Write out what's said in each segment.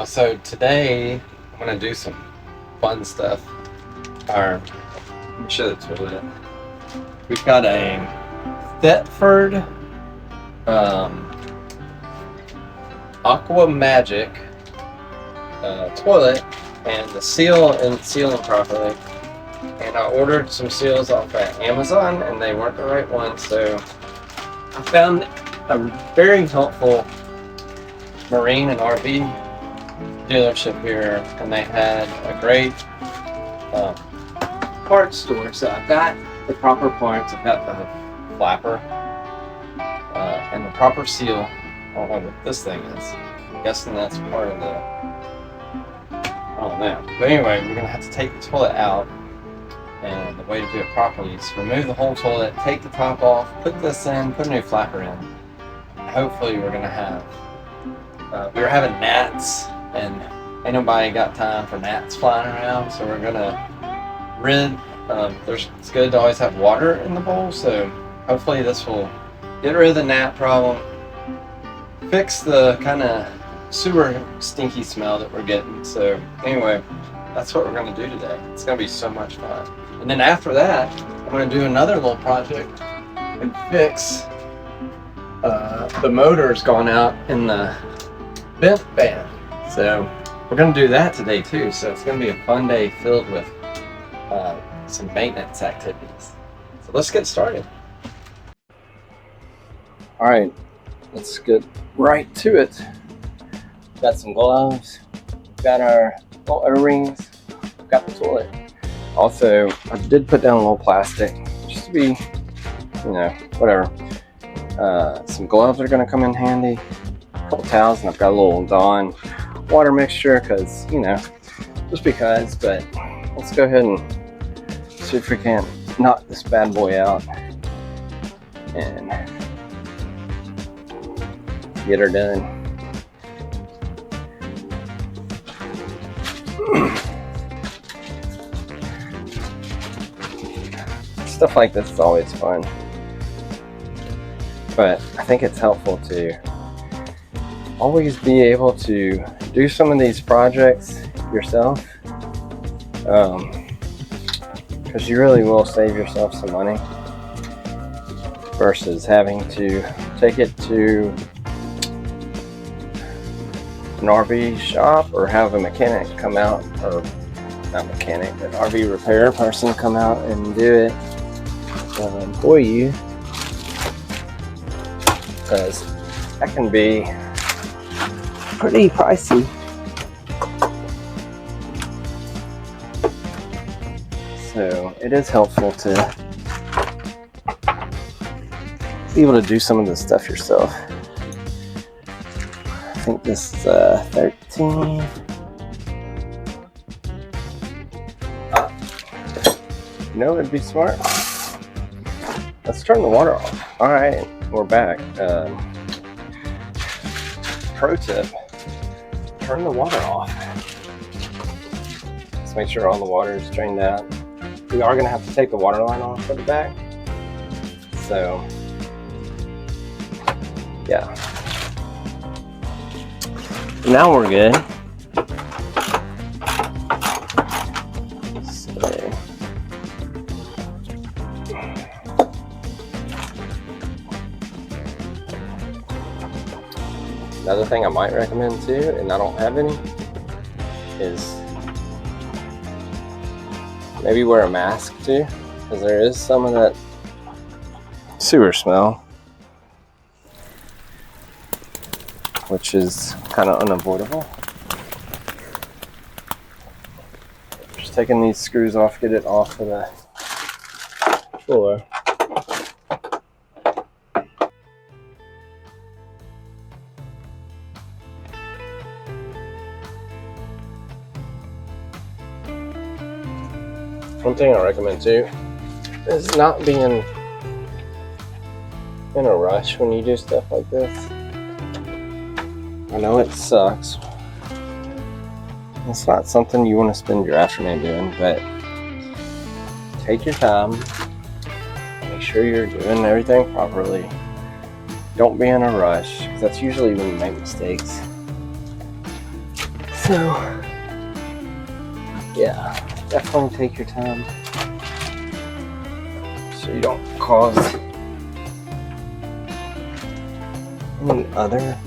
So today I'm gonna do some fun stuff. Let me show the toilet. We've got a Thetford Aqua Magic toilet, and the seal isn't sealing properly. And I ordered some seals off at Amazon, and they weren't the right ones. So I found a very helpful marine and RV dealership here, and they had a great parts store. So I've got the proper parts. I've got the flapper and the proper seal. I don't know what this thing is. I'm guessing that's part of the, I don't know. But anyway, we're gonna have to take the toilet out, and the way to do it properly is remove the whole toilet, take the top off, put this in, put a new flapper in. Hopefully we're gonna have, we were having gnats, and ain't nobody got time for gnats flying around, so we're gonna it's good to always have water in the bowl, so hopefully this will get rid of the gnat problem, fix the kind of sewer stinky smell that we're getting. So anyway, that's what we're gonna do today. It's gonna be so much fun. And then after that, I'm gonna do another little project and fix the motor's gone out in the vent fan. So we're gonna do that today too. So it's gonna be a fun day filled with some maintenance activities. So let's get started. All right, let's get right to it. Got some gloves, got our little O-rings, got the toilet. Also, I did put down a little plastic just to be, whatever. Some gloves are gonna come in handy, a couple towels, and I've got a little Dawn water mixture because, just because, but let's go ahead and see if we can knock this bad boy out and get her done. Stuff like this is always fun, but I think it's helpful to always be able to do some of these projects yourself, because you really will save yourself some money versus having to take it to an RV shop or have a mechanic come out, or not mechanic, but RV repair person come out and do it for you, because that can be pretty pricey. So it is helpful to be able to do some of this stuff yourself. I think this is 13. It'd be smart. Let's turn the water off. All right, we're back. Pro tip: turn the water off. Let's make sure all the water is drained out. We are going to have to take the water line off for the back. So, yeah. Now we're good. Another thing I might recommend too, and I don't have any, is maybe wear a mask too, because there is some of that sewer smell, which is kind of unavoidable. Just taking these screws off, get it off of the floor. One thing I recommend too is not being in a rush when you do stuff like this. I know it sucks. It's not something you want to spend your afternoon doing, but take your time. Make sure you're doing everything properly. Don't be in a rush, because that's usually when you make mistakes. So, yeah, definitely take your time so you don't cause any other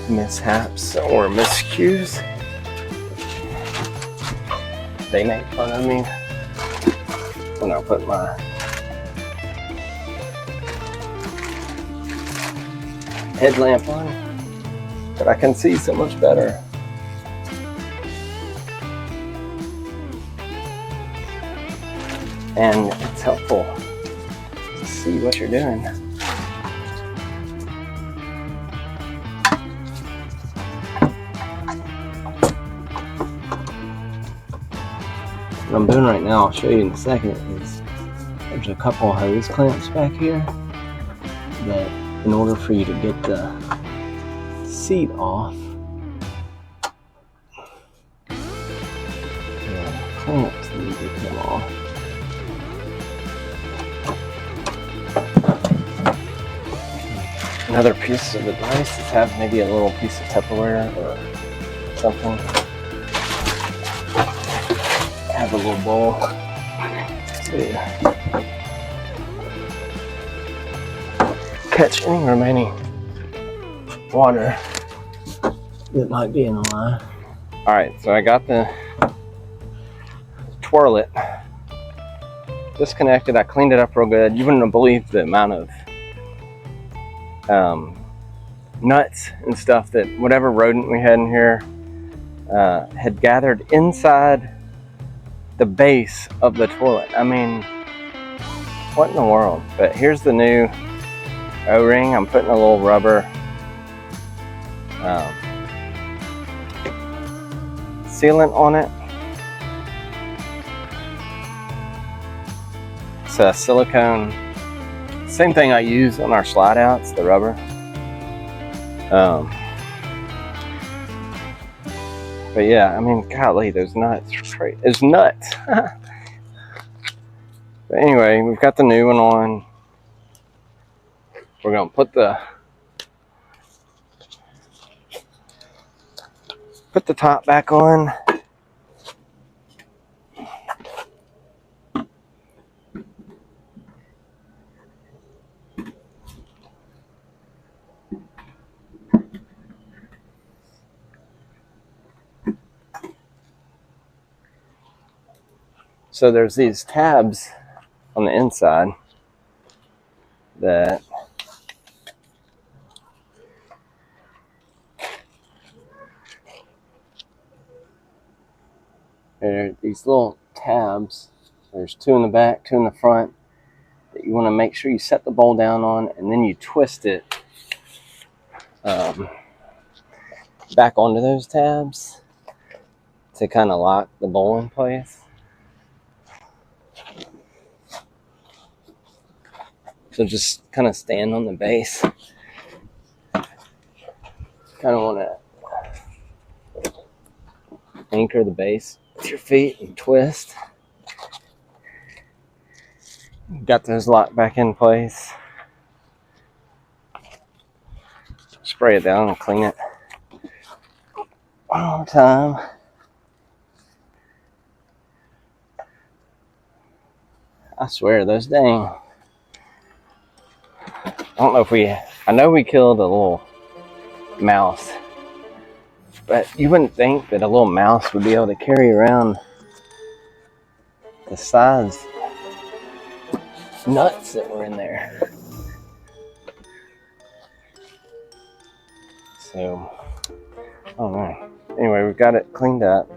mishaps or miscues. They make fun of me when I put my headlamp on, but I can see so much better. And it's helpful to see what you're doing. What I'm doing right now, I'll show you in a second, is there's a couple hose clamps back here that in order for you to get the seat off, the clamps need to come off. Another piece of advice is have maybe a little piece of Tupperware or something. Have a little bowl. So catch any remaining water that might be in the line. Alright, so I got the twirlet disconnected. I cleaned it up real good. You wouldn't have believed the amount of nuts and stuff that whatever rodent we had in here had gathered inside the base of the toilet. I mean, what in the world? But here's the new O-ring. I'm putting a little rubber sealant on it. It's a silicone, same thing I use on our slide outs, the rubber. But yeah, I mean, golly, those nuts are crazy. It's nuts. But anyway, we've got the new one on. We're gonna put the top back on. So there's these tabs on the inside that there are these little tabs. There's two in the back, two in the front that you want to make sure you set the bowl down on, and then you twist it back onto those tabs to kind of lock the bowl in place. So just kind of stand on the base. Kind of want to anchor the base with your feet and twist. Got those locked back in place. Spray it down and clean it one more time. I swear, those dang. I don't know if I know we killed a little mouse, but you wouldn't think that a little mouse would be able to carry around the size nuts that were in there. So, I don't know. Anyway, we've got it cleaned up.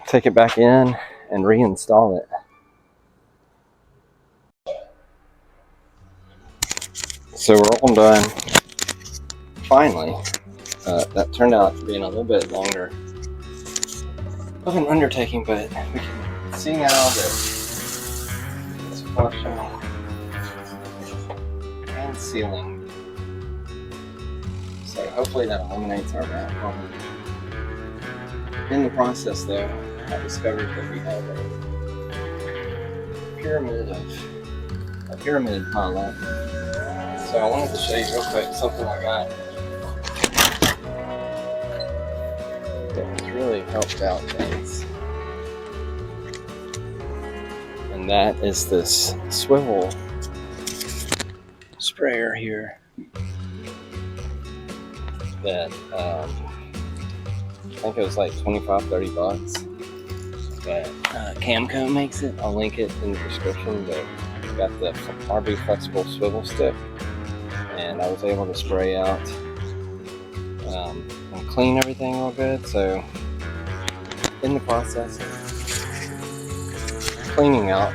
Take it back in and reinstall it. So we're all done. Finally, that turned out being a little bit longer of an undertaking, but we can see now that it's flushing and sealing. So hopefully that eliminates our rat problem. In the process, though, I discovered that we have a pyramid pilot. So I wanted to show you real quick something I got. really helped out things. And that is this swivel sprayer here that I think it was like 25-30 bucks, but Camco makes it. I'll link it in the description. But it's got the RV flexible swivel stick, and I was able to spray out and clean everything real good. So in the process of cleaning out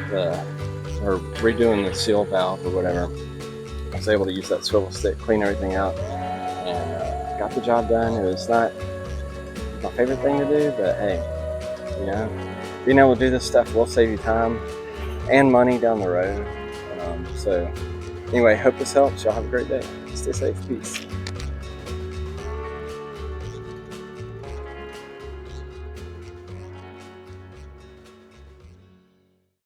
or redoing the seal valve or whatever, I was able to use that swivel stick, clean everything out, and got the job done. It was not my favorite thing to do, but hey, being able to do this stuff will save you time and money down the road. So anyway, hope this helps. Y'all have a great day. Stay safe. Peace.